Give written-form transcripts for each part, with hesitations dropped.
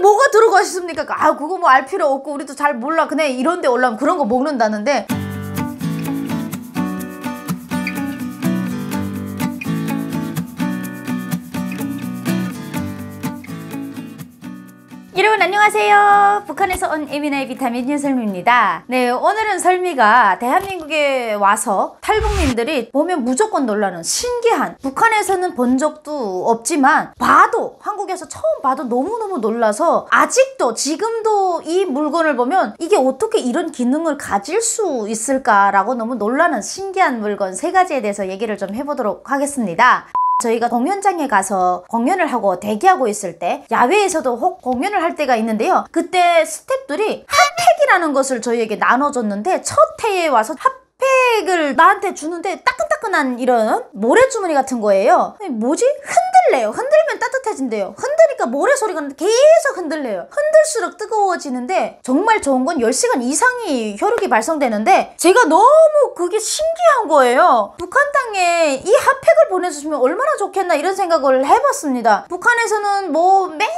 뭐가 들어가 있습니까? 아, 그거 뭐 알 필요 없고 우리도 잘 몰라. 그냥 이런 데 올라오면 그런 거 먹는다는데. 여러분 안녕하세요. 북한에서 온 에미나의 비타민 윤설미입니다. 네, 오늘은 설미가 대한민국에 와서 탈북민들이 보면 무조건 놀라는 신기한, 북한에서는 본 적도 없지만 봐도, 한국에서 처음 봐도 너무너무 놀라서 아직도 지금도 이 물건을 보면 이게 어떻게 이런 기능을 가질 수 있을까라고 너무 놀라는 신기한 물건 3가지에 대해서 얘기를 좀 해보도록 하겠습니다. 저희가 공연장에 가서 공연을 하고 대기하고 있을 때 야외에서도 혹 공연을 할 때가 있는데요. 그때 스태프들이 핫팩이라는 것을 저희에게 나눠줬는데 첫 회에 와서 핫팩을 나한테 주는데 따끈따끈한 이런 모래주머니 같은 거예요. 뭐지? 흔들래요. 흔들면 따뜻해진대요. 흔드니까 모래 소리가 나는데 계속 흔들려요. 흔들수록 뜨거워지는데 정말 좋은 건 10시간 이상이 혈육이 발생되는데 제가 너무 그게 신기한 거예요. 북한 땅에 이 핫팩을 보내주시면 얼마나 좋겠나 이런 생각을 해봤습니다. 북한에서는 뭐 맨날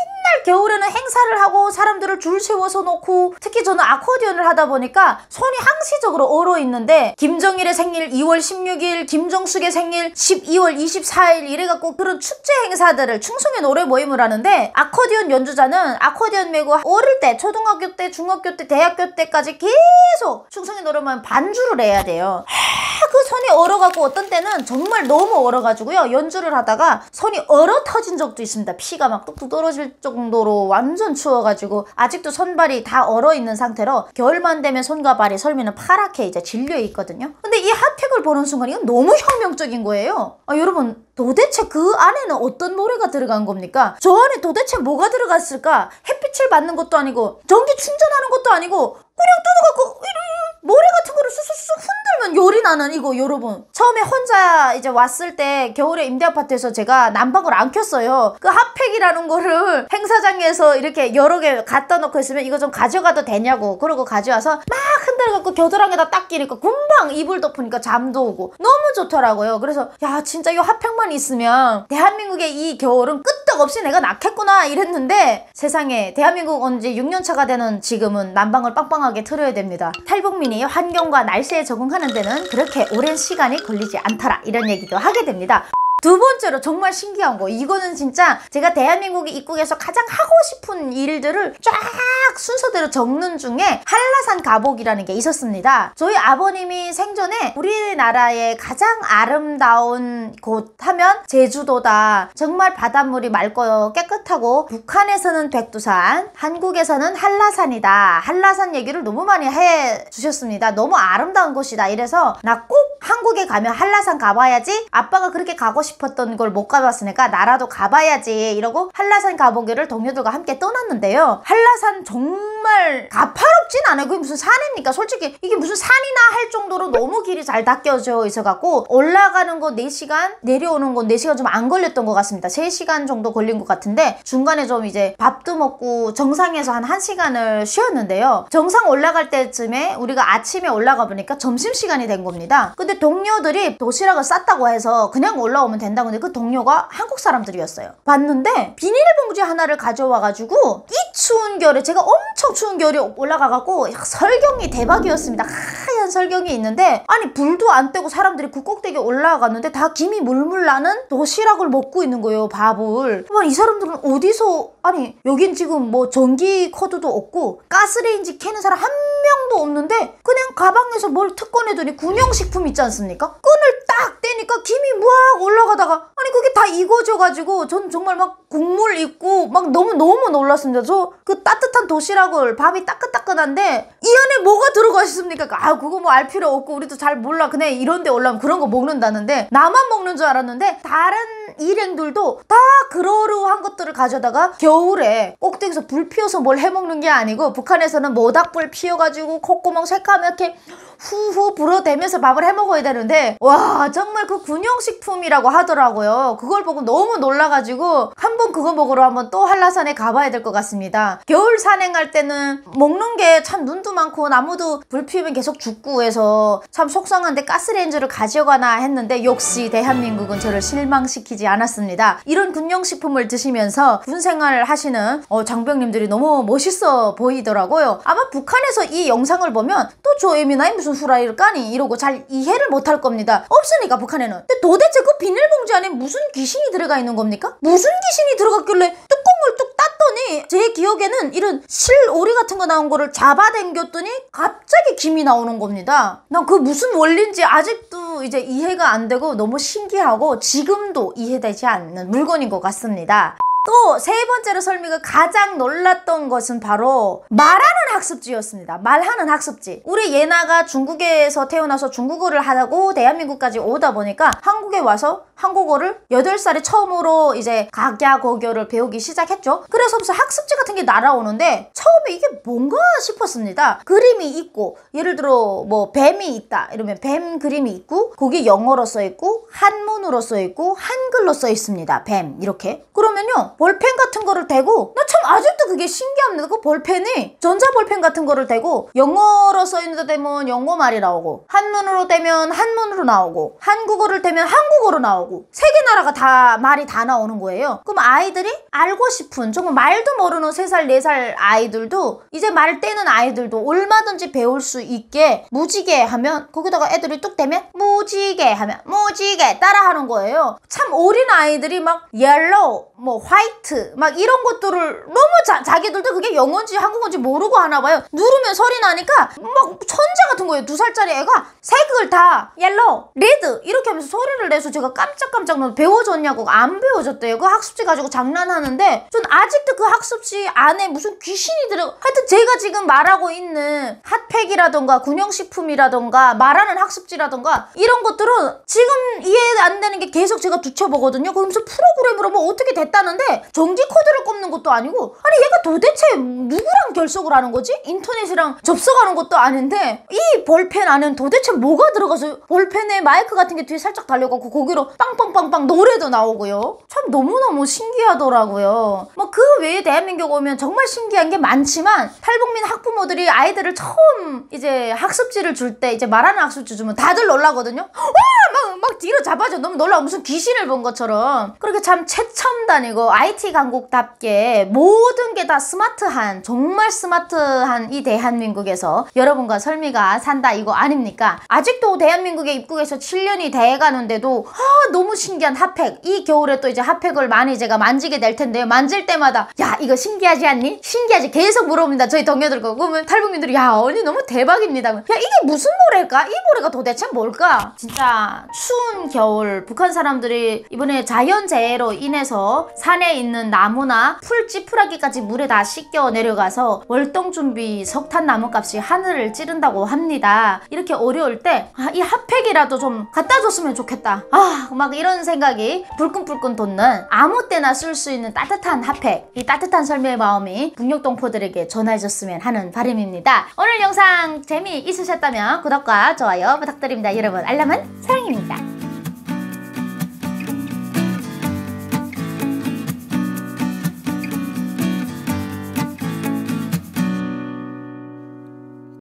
겨울에는 행사를 하고 사람들을 줄 세워서 놓고, 특히 저는 아코디언을 하다 보니까 손이 항시적으로 얼어 있는데 김정일의 생일 2월 16일, 김정숙의 생일 12월 24일 이래갖고 그런 축제 행사들을, 충성의 노래 모임을 하는데 아코디언 연주자는 아코디언 메고 어릴 때, 초등학교 때, 중학교 때, 대학교 때까지 계속 충성의 노래만 반주를 해야 돼요. 그 손이 얼어갖고 어떤 때는 정말 너무 얼어가지고요, 연주를 하다가 손이 얼어 터진 적도 있습니다. 피가 막 뚝뚝 떨어질 정도로 완전 추워가지고 아직도 손발이 다 얼어 있는 상태로 겨울만 되면 손과 발이 설미는 파랗게 이제 질려 있거든요. 근데 이 핫팩을 보는 순간 이건 너무 혁명적인 거예요. 여러분, 도대체 그 안에는 어떤 모래가 들어간 겁니까? 저 안에 도대체 뭐가 들어갔을까? 햇빛을 받는 것도 아니고 전기 충전하는 것도 아니고 그냥 뜯어갖고 모래 같은 거를 쑥쑥쑥 흔들면 열이 나는 이거. 여러분, 처음에 혼자 이제 왔을 때 겨울에 임대아파트에서 제가 난방을 안 켰어요. 그 핫팩이라는 거를 행사장에서 이렇게 여러 개 갖다 놓고 있으면 이거 좀 가져가도 되냐고, 그러고 가져와서 막 흔들어갖고 겨드랑이에다 딱 끼니까 금방 이불 덮으니까 잠도 오고 너무 좋더라고요. 그래서 야, 진짜 이 핫팩만 있으면 대한민국의 이 겨울은 끄떡없이 내가 낫겠구나 이랬는데, 세상에 대한민국 온 지 6년차가 되는 지금은 난방을 빵빵하게 틀어야 됩니다. 탈북민이 환경과 날씨에 적응하는 데는 그렇게 오랜 시간이 걸리지 않더라, 이런 얘기도 하게 됩니다. 두 번째로 정말 신기한 거, 이거는 진짜 제가 대한민국에 입국해서 가장 하고 싶은 일들을 쫙 순서대로 적는 중에 한라산 가복이라는 게 있었습니다. 저희 아버님이 생전에 우리나라의 가장 아름다운 곳 하면 제주도다, 정말 바닷물이 맑고 깨끗하고, 북한에서는 백두산, 한국에서는 한라산이다, 한라산 얘기를 너무 많이 해주셨습니다. 너무 아름다운 곳이다 이래서 나 꼭 한국에 가면 한라산 가봐야지, 아빠가 그렇게 가고 싶었던 걸 못 가봤으니까 나라도 가봐야지 이러고 한라산 가보기를 동료들과 함께 떠났는데요. 한라산 정말 가파롭진 않아요. 그게 무슨 산입니까? 솔직히 이게 무슨 산이나 할 정도로 너무 길이 잘 닦여져 있어갖고 올라가는 거 4시간, 내려오는 건 4시간 좀 안 걸렸던 것 같습니다. 3시간 정도 걸린 것 같은데 중간에 좀 이제 밥도 먹고 정상에서 한 1시간을 쉬었는데요. 정상 올라갈 때쯤에 우리가 아침에 올라가 보니까 점심시간이 된 겁니다. 근데 동료들이 도시락을 쌌다고 해서 그냥 올라오면 된다고 했는데 그 동료가 한국 사람들이었어요. 봤는데 비닐봉지 하나를 가져와가지고 이 추운 겨울에, 제가 엄청 추운 겨울에 올라가갖고 설경이 대박이었습니다. 하얀 설경이 있는데 아니 불도 안 떼고 사람들이 그 꼭대기에 올라갔는데 다 김이 물물 나는 도시락을 먹고 있는 거예요. 밥을. 이 사람들은 어디서, 아니 여긴 지금 뭐 전기 코드도 없고 가스레인지 켜는 사람 한 명도 없는데 그냥 가방에서 뭘 특권해더니 군용식품 있지 않습니까? 끈을 딱 떼니까 김이 무악 올라가다가 아니 그게 다 익어져가지고 전 정말 막 국물 있고 막 너무 놀랐습니다. 저 그 따뜻한 도시락을, 밥이 따끈따끈한데 이 안에 뭐가 들어가 있습니까? 아, 그거 뭐 알 필요 없고 우리도 잘 몰라, 그냥 이런 데 올라오면 그런 거 먹는다는데 나만 먹는 줄 알았는데 다른 일행들도 다 그러려한 것들을 가져다가 겨울에 꼭대기에서 불 피워서 뭘 해먹는 게 아니고 북한에서는 모닥불 피워가지고 콧구멍 새까맣게 후후 불어대면서 밥을 해 먹어야 되는데 와 정말 그 군용식품이라고 하더라고요. 그걸 보고 너무 놀라가지고 한번 그거 먹으러 한번 또 한라산에 가봐야 될 것 같습니다. 겨울 산행할 때는 먹는 게 참 눈도 많고 나무도 불 피우면 계속 죽고 해서 참 속상한데 가스레인지를 가져가나 했는데 역시 대한민국은 저를 실망시키지 않았습니다. 이런 군용식품을 드시면서 군생활을 하시는 장병님들이 너무 멋있어 보이더라고요. 아마 북한에서 이 영상을 보면 또 저 에미나이 무슨 후라이를 까니 이러고 잘 이해를 못할 겁니다. 없으니까 북한에는. 근데 도대체 그 비닐봉지 안에 무슨 귀신이 들어가 있는 겁니까? 무슨 귀신이 들어갔길래 뚜껑을 뚝 땄더니 제 기억에는 이런 실오리 같은 거 나온 거를 잡아당겼더니 갑자기 김이 나오는 겁니다. 난 그 무슨 원리인지 아직도 이제 이해가 안 되고 너무 신기하고 지금도 이해되지 않는 물건인 것 같습니다. 또 세 번째로 설미가 가장 놀랐던 것은 바로 말하는 학습지였습니다. 말하는 학습지. 우리 예나가 중국에서 태어나서 중국어를 하고 대한민국까지 오다 보니까 한국에 와서 한국어를 8살에 처음으로 이제 각야고교를 배우기 시작했죠. 그래서 무슨 학습지 같은 게 날아오는데 처음에 이게 뭔가 싶었습니다. 그림이 있고 예를 들어 뭐 뱀이 있다 이러면 뱀 그림이 있고 거기 영어로 써 있고 한문으로 써 있고 한글로 써 있습니다. 뱀 이렇게. 그러면요 볼펜 같은 거를 대고 나 참 아직도 그게 신기합니다. 그 볼펜이 전자볼펜 같은 거를 대고 영어로 써 있는 데 대면 영어 말이 나오고 한문으로 대면 한문으로 나오고 한국어를 대면 한국어로 나오고 세 개 나라가 다 말이 다 나오는 거예요. 그럼 아이들이 알고 싶은 정말 말도 모르는 3살 4살 아이들도 이제 말 떼는 아이들도 얼마든지 배울 수 있게 무지개 하면 거기다가 애들이 뚝 대면 무지개 하면 무지개 따라하는 거예요. 참 어린 아이들이 막 옐로우 뭐 화이트 막 이런 것들을 너무 자기들도 그게 영어인지 한국어인지 모르고 하나 봐요. 누르면 소리 나니까 막 천재 같은 거예요. 2살짜리 애가 색을 다 옐로우, 레드 이렇게 하면서 소리를 내서 제가 깜짝깜짝 놀라서 배워줬냐고 안 배워줬대요. 그 학습지 가지고 장난하는데 전 아직도 그 학습지 안에 무슨 귀신이 하여튼 제가 지금 말하고 있는 핫팩이라던가 군용식품이라던가 말하는 학습지라던가 이런 것들은 지금 이해 안 되는 게 계속 제가 두쳐보거든요. 그러면서 프로그램으로 뭐 어떻게 됐다는데 정지 코드를 꼽는 것도 아니고 아니 얘가 도대체 누구랑 결석을 하는 거지? 인터넷이랑 접속하는 것도 아닌데 이 볼펜 안에는 도대체 뭐가 들어가서 볼펜에 마이크 같은 게 뒤에 살짝 달려가고 거기로 빵빵빵빵 노래도 나오고요. 참 너무너무 신기하더라고요. 뭐 그 외에 대한민국 오면 정말 신기한 게 많지만 탈북민 학부모들이 아이들을 처음 이제 학습지를 줄 때 이제 말하는 학습지 주면 다들 놀라거든요. 와! 막 뒤로 잡아줘. 너무 놀라워. 무슨 귀신을 본 것처럼. 그렇게 참 최첨단이고 IT 강국답게 모든 게 다 스마트한 정말 스마트한 이 대한민국에서 여러분과 설미가 산다 이거 아닙니까? 아직도 대한민국에 입국해서 7년이 돼가는데도 너무 신기한 핫팩. 이 겨울에 또 이제 핫팩을 많이 제가 만지게 될 텐데요. 만질 때마다 야 이거 신기하지 않니? 신기하지? 계속 물어봅니다. 저희 동료들과. 그러면 탈북민들이 야 언니 너무 대박입니다. 야 이게 무슨 모래일까? 이 모래가 도대체 뭘까? 진짜 추운 겨울 북한 사람들이 이번에 자연재해로 인해서 산에 있는 나무나 풀 찌푸라기까지 물에 다 씻겨 내려가서 월동준비 석탄 나무값이 하늘을 찌른다고 합니다. 이렇게 어려울 때 이 핫팩이라도 좀 갖다 줬으면 좋겠다. 막 이런 생각이 불끈불끈 돋는 아무 때나 쓸 수 있는 따뜻한 핫팩. 이 따뜻한 설미의 마음이 북녘동포들에게 전해졌으면 하는 바람입니다. 오늘 영상 재미있으셨다면 구독과 좋아요 부탁드립니다. 여러분 알람은 사랑입니다.